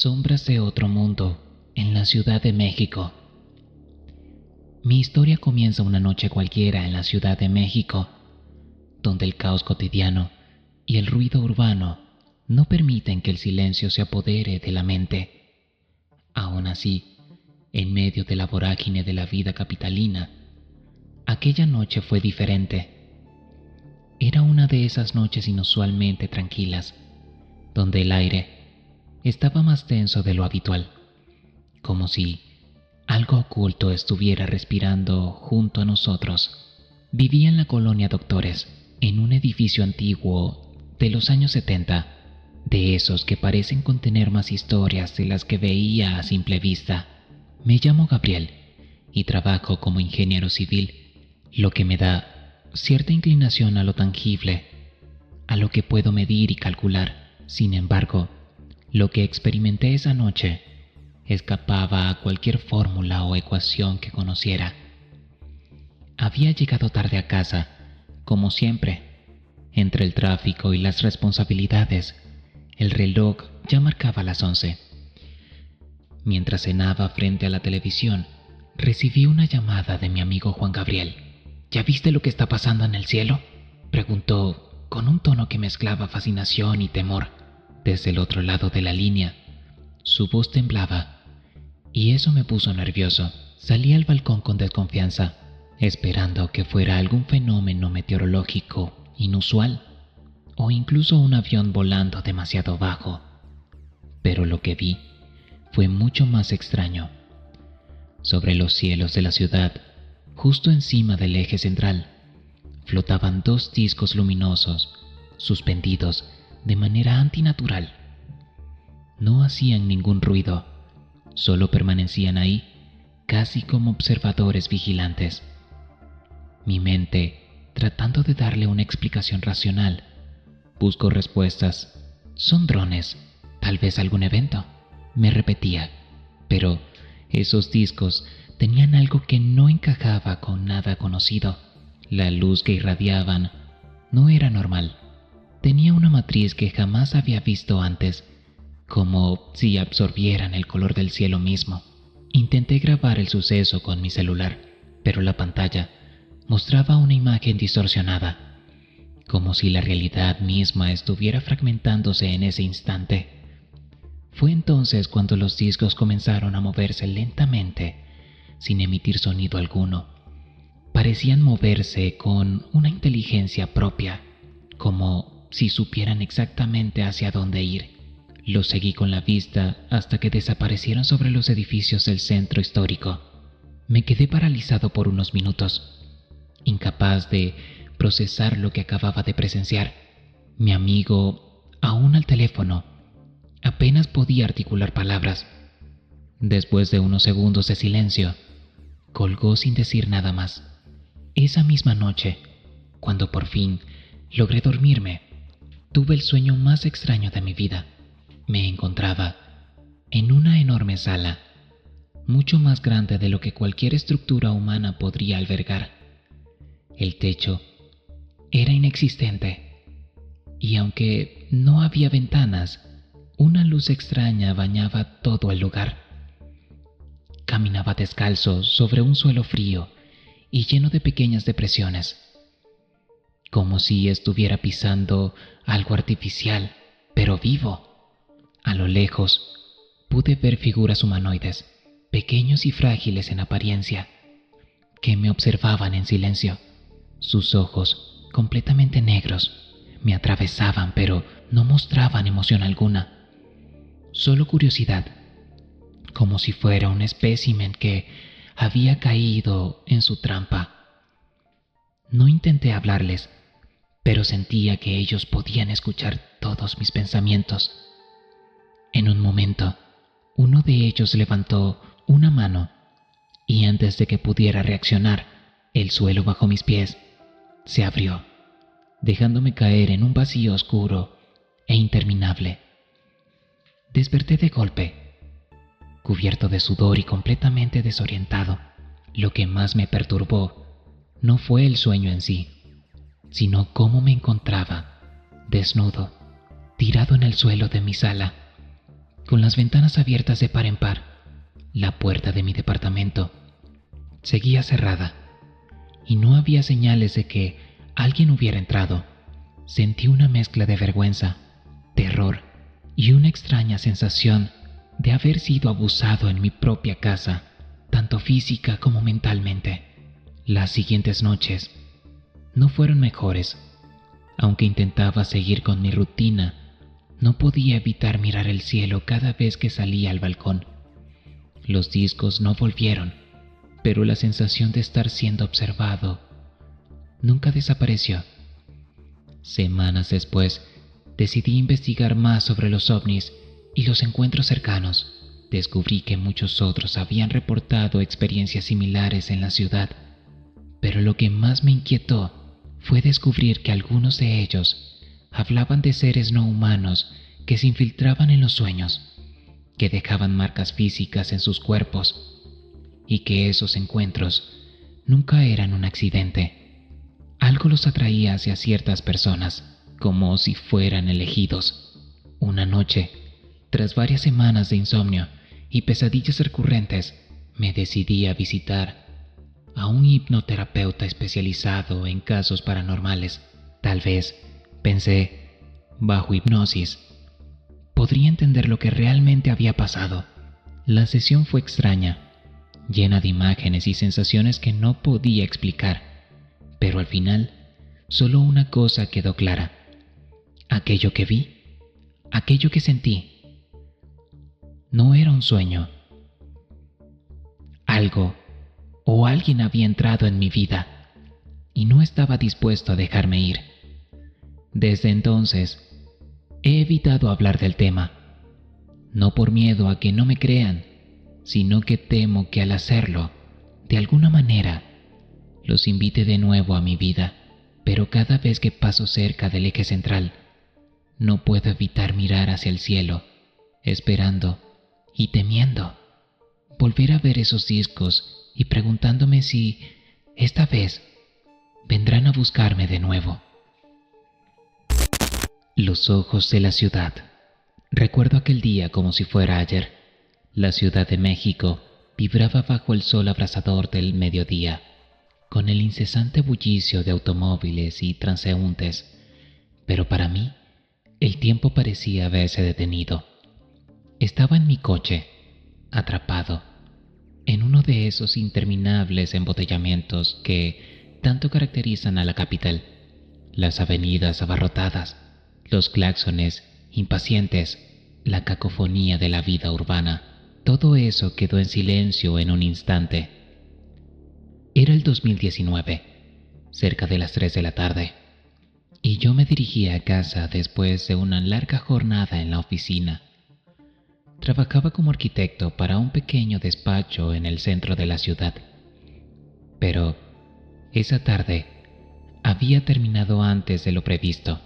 Sombras de otro mundo, en la Ciudad de México. Mi historia comienza una noche cualquiera en la Ciudad de México, donde el caos cotidiano y el ruido urbano no permiten que el silencio se apodere de la mente. Aún así, en medio de la vorágine de la vida capitalina, aquella noche fue diferente. Era una de esas noches inusualmente tranquilas, donde el aire estaba más denso de lo habitual, como si algo oculto estuviera respirando junto a nosotros. Vivía en la colonia Doctores, en un edificio antiguo de los años 70, de esos que parecen contener más historias de las que veía a simple vista. Me llamo Gabriel y trabajo como ingeniero civil, lo que me da cierta inclinación a lo tangible, a lo que puedo medir y calcular. Sin embargo, lo que experimenté esa noche escapaba a cualquier fórmula o ecuación que conociera. Había llegado tarde a casa, como siempre. Entre el tráfico y las responsabilidades, el reloj ya marcaba las 11. Mientras cenaba frente a la televisión, recibí una llamada de mi amigo Juan Gabriel. ¿Ya viste lo que está pasando en el cielo?, preguntó con un tono que mezclaba fascinación y temor. Desde el otro lado de la línea, su voz temblaba, y eso me puso nervioso. Salí al balcón con desconfianza, esperando que fuera algún fenómeno meteorológico inusual, o incluso un avión volando demasiado bajo. Pero lo que vi fue mucho más extraño. Sobre los cielos de la ciudad, justo encima del eje central, flotaban dos discos luminosos, suspendidos de manera antinatural. No hacían ningún ruido, solo permanecían ahí, casi como observadores vigilantes. Mi mente, tratando de darle una explicación racional, buscó respuestas. Son drones, tal vez algún evento, me repetía, pero esos discos tenían algo que no encajaba con nada conocido. La luz que irradiaban no era normal. Tenía una matriz que jamás había visto antes, como si absorbieran el color del cielo mismo. Intenté grabar el suceso con mi celular, pero la pantalla mostraba una imagen distorsionada, como si la realidad misma estuviera fragmentándose en ese instante. Fue entonces cuando los discos comenzaron a moverse lentamente, sin emitir sonido alguno. Parecían moverse con una inteligencia propia, como si supieran exactamente hacia dónde ir. Los seguí con la vista hasta que desaparecieron sobre los edificios del centro histórico. Me quedé paralizado por unos minutos, incapaz de procesar lo que acababa de presenciar. Mi amigo, aún al teléfono, apenas podía articular palabras. Después de unos segundos de silencio, colgó sin decir nada más. Esa misma noche, cuando por fin logré dormirme, tuve el sueño más extraño de mi vida. Me encontraba en una enorme sala, mucho más grande de lo que cualquier estructura humana podría albergar. El techo era inexistente, y aunque no había ventanas, una luz extraña bañaba todo el lugar. Caminaba descalzo sobre un suelo frío y lleno de pequeñas depresiones, como si estuviera pisando algo artificial, pero vivo. A lo lejos, pude ver figuras humanoides, pequeños y frágiles en apariencia, que me observaban en silencio. Sus ojos, completamente negros, me atravesaban, pero no mostraban emoción alguna, solo curiosidad, como si fuera un espécimen que había caído en su trampa. No intenté hablarles, pero sentía que ellos podían escuchar todos mis pensamientos. En un momento, uno de ellos levantó una mano y antes de que pudiera reaccionar, el suelo bajo mis pies se abrió, dejándome caer en un vacío oscuro e interminable. Desperté de golpe, cubierto de sudor y completamente desorientado. Lo que más me perturbó no fue el sueño en sí, sino cómo me encontraba, desnudo, tirado en el suelo de mi sala, con las ventanas abiertas de par en par. La puerta de mi departamento seguía cerrada y no había señales de que alguien hubiera entrado. Sentí una mezcla de vergüenza, terror y una extraña sensación de haber sido abusado en mi propia casa, tanto física como mentalmente. Las siguientes noches no fueron mejores. Aunque intentaba seguir con mi rutina, no podía evitar mirar el cielo cada vez que salía al balcón. Los discos no volvieron, pero la sensación de estar siendo observado nunca desapareció. Semanas después, decidí investigar más sobre los ovnis y los encuentros cercanos. Descubrí que muchos otros habían reportado experiencias similares en la ciudad, pero lo que más me inquietó fue descubrir que algunos de ellos hablaban de seres no humanos que se infiltraban en los sueños, que dejaban marcas físicas en sus cuerpos, y que esos encuentros nunca eran un accidente. Algo los atraía hacia ciertas personas, como si fueran elegidos. Una noche, tras varias semanas de insomnio y pesadillas recurrentes, me decidí a visitar a un hipnoterapeuta especializado en casos paranormales. Tal vez, pensé, bajo hipnosis, podría entender lo que realmente había pasado. La sesión fue extraña, llena de imágenes y sensaciones que no podía explicar, pero al final, solo una cosa quedó clara. Aquello que vi, aquello que sentí, no era un sueño. Algo o alguien había entrado en mi vida y no estaba dispuesto a dejarme ir. Desde entonces, he evitado hablar del tema, no por miedo a que no me crean, sino que temo que al hacerlo, de alguna manera, los invite de nuevo a mi vida. Pero cada vez que paso cerca del eje central, no puedo evitar mirar hacia el cielo, esperando y temiendo volver a ver esos discos y preguntándome si, esta vez, vendrán a buscarme de nuevo. Los ojos de la ciudad. Recuerdo aquel día como si fuera ayer. La Ciudad de México vibraba bajo el sol abrasador del mediodía, con el incesante bullicio de automóviles y transeúntes, pero para mí, el tiempo parecía haberse detenido. Estaba en mi coche, atrapado, en uno de esos interminables embotellamientos que tanto caracterizan a la capital. Las avenidas abarrotadas, los claxones impacientes, la cacofonía de la vida urbana, todo eso quedó en silencio en un instante. Era el 2019, cerca de las 3 de la tarde, y yo me dirigía a casa después de una larga jornada en la oficina. Trabajaba como arquitecto para un pequeño despacho en el centro de la ciudad. Pero esa tarde había terminado antes de lo previsto.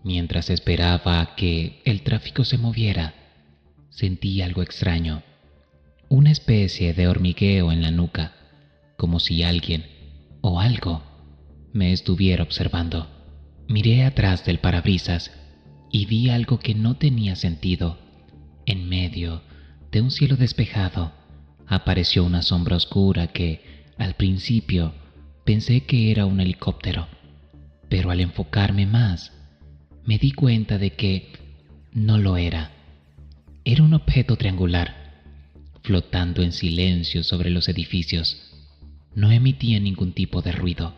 Mientras esperaba a que el tráfico se moviera, sentí algo extraño, una especie de hormigueo en la nuca, como si alguien o algo me estuviera observando. Miré atrás del parabrisas y vi algo que no tenía sentido. En medio de un cielo despejado apareció una sombra oscura que, al principio, pensé que era un helicóptero, pero al enfocarme más, me di cuenta de que no lo era. Era un objeto triangular, flotando en silencio sobre los edificios. No emitía ningún tipo de ruido,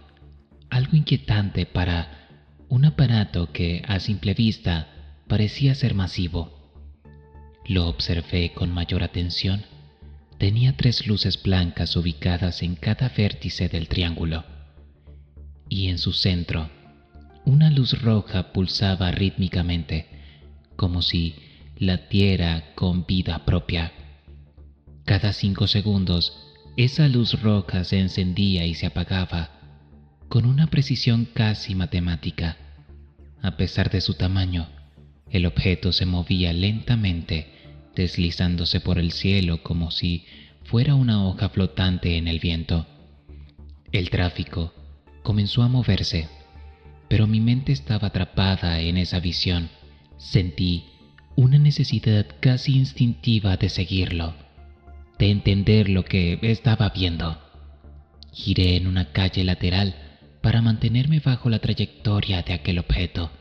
algo inquietante para un aparato que, a simple vista, parecía ser masivo. Lo observé con mayor atención. Tenía 3 luces blancas ubicadas en cada vértice del triángulo, y en su centro, una luz roja pulsaba rítmicamente, como si latiera con vida propia. Cada 5 segundos, esa luz roja se encendía y se apagaba, con una precisión casi matemática. A pesar de su tamaño, el objeto se movía lentamente, deslizándose por el cielo como si fuera una hoja flotante en el viento. El tráfico comenzó a moverse, pero mi mente estaba atrapada en esa visión. Sentí una necesidad casi instintiva de seguirlo, de entender lo que estaba viendo. Giré en una calle lateral para mantenerme bajo la trayectoria de aquel objeto,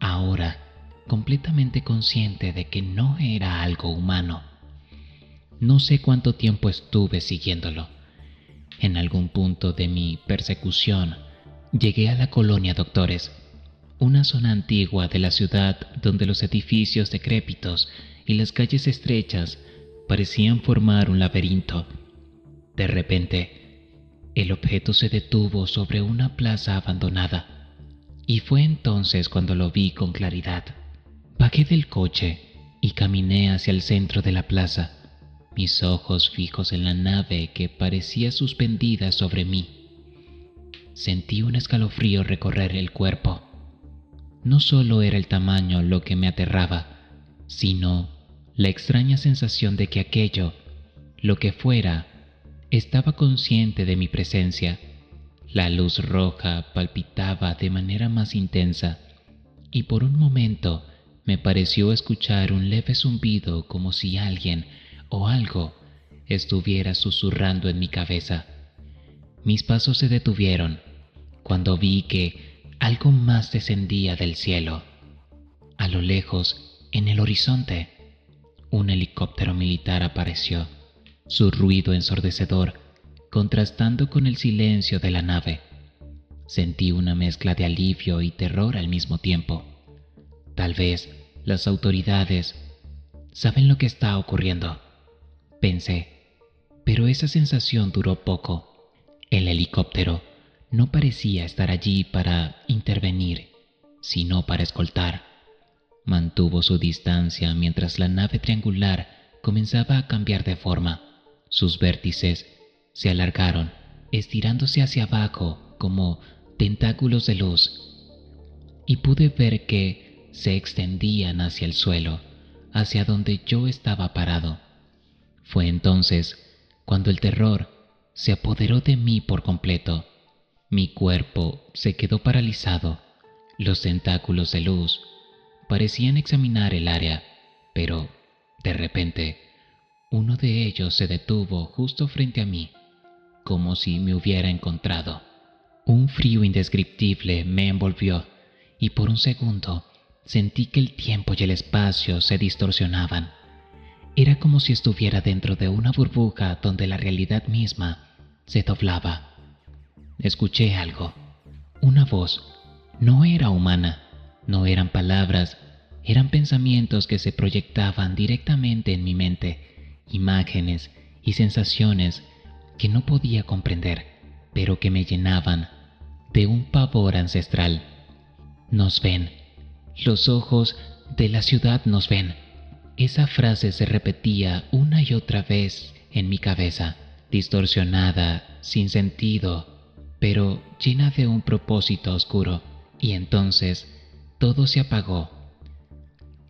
ahora completamente consciente de que no era algo humano. No sé cuánto tiempo estuve siguiéndolo. En algún punto de mi persecución, llegué a la colonia Doctores, una zona antigua de la ciudad donde los edificios decrépitos y las calles estrechas parecían formar un laberinto. De repente, el objeto se detuvo sobre una plaza abandonada, y fue entonces cuando lo vi con claridad. Bajé del coche y caminé hacia el centro de la plaza, mis ojos fijos en la nave que parecía suspendida sobre mí. Sentí un escalofrío recorrer el cuerpo. No solo era el tamaño lo que me aterraba, sino la extraña sensación de que aquello, lo que fuera, estaba consciente de mi presencia. La luz roja palpitaba de manera más intensa, y por un momento me pareció escuchar un leve zumbido como si alguien o algo estuviera susurrando en mi cabeza. Mis pasos se detuvieron cuando vi que algo más descendía del cielo. A lo lejos, en el horizonte, un helicóptero militar apareció, su ruido ensordecedor contrastando con el silencio de la nave. Sentí una mezcla de alivio y terror al mismo tiempo. Tal vez las autoridades saben lo que está ocurriendo, pensé, pero esa sensación duró poco. El helicóptero no parecía estar allí para intervenir, sino para escoltar. Mantuvo su distancia mientras la nave triangular comenzaba a cambiar de forma. Sus vértices se alargaron, estirándose hacia abajo como tentáculos de luz, y pude ver que se extendían hacia el suelo, hacia donde yo estaba parado. Fue entonces cuando el terror se apoderó de mí por completo. Mi cuerpo se quedó paralizado. Los tentáculos de luz parecían examinar el área, pero de repente uno de ellos se detuvo justo frente a mí, como si me hubiera encontrado. Un frío indescriptible me envolvió y por un segundo sentí que el tiempo y el espacio se distorsionaban. Era como si estuviera dentro de una burbuja donde la realidad misma se doblaba. Escuché algo, una voz. No era humana, no eran palabras, eran pensamientos que se proyectaban directamente en mi mente, imágenes y sensaciones que no podía comprender, pero que me llenaban de un pavor ancestral. Nos ven, los ojos de la ciudad nos ven. Esa frase se repetía una y otra vez en mi cabeza, distorsionada, sin sentido, pero llena de un propósito oscuro. Y entonces todo se apagó.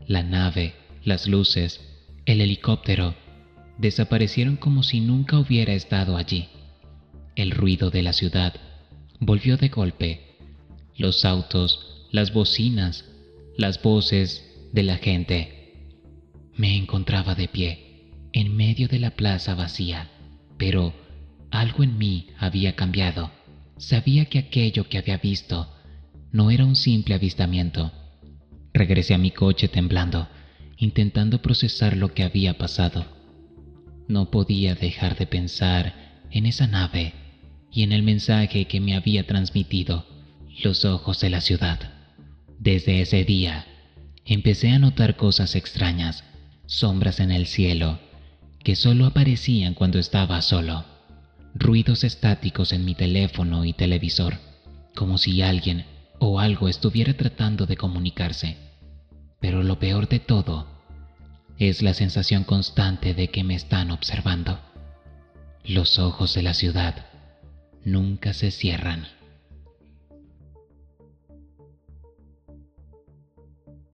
La nave, las luces, el helicóptero desaparecieron como si nunca hubiera estado allí. El ruido de la ciudad volvió de golpe. Los autos, las bocinas, las voces de la gente. Me encontraba de pie, en medio de la plaza vacía, pero algo en mí había cambiado. Sabía que aquello que había visto no era un simple avistamiento. Regresé a mi coche temblando, intentando procesar lo que había pasado. No podía dejar de pensar en esa nave y en el mensaje que me había transmitido los ojos de la ciudad. Desde ese día, empecé a notar cosas extrañas, sombras en el cielo, que solo aparecían cuando estaba solo, ruidos estáticos en mi teléfono y televisor, como si alguien o algo estuviera tratando de comunicarse. Pero lo peor de todo es la sensación constante de que me están observando. Los ojos de la ciudad nunca se cierran.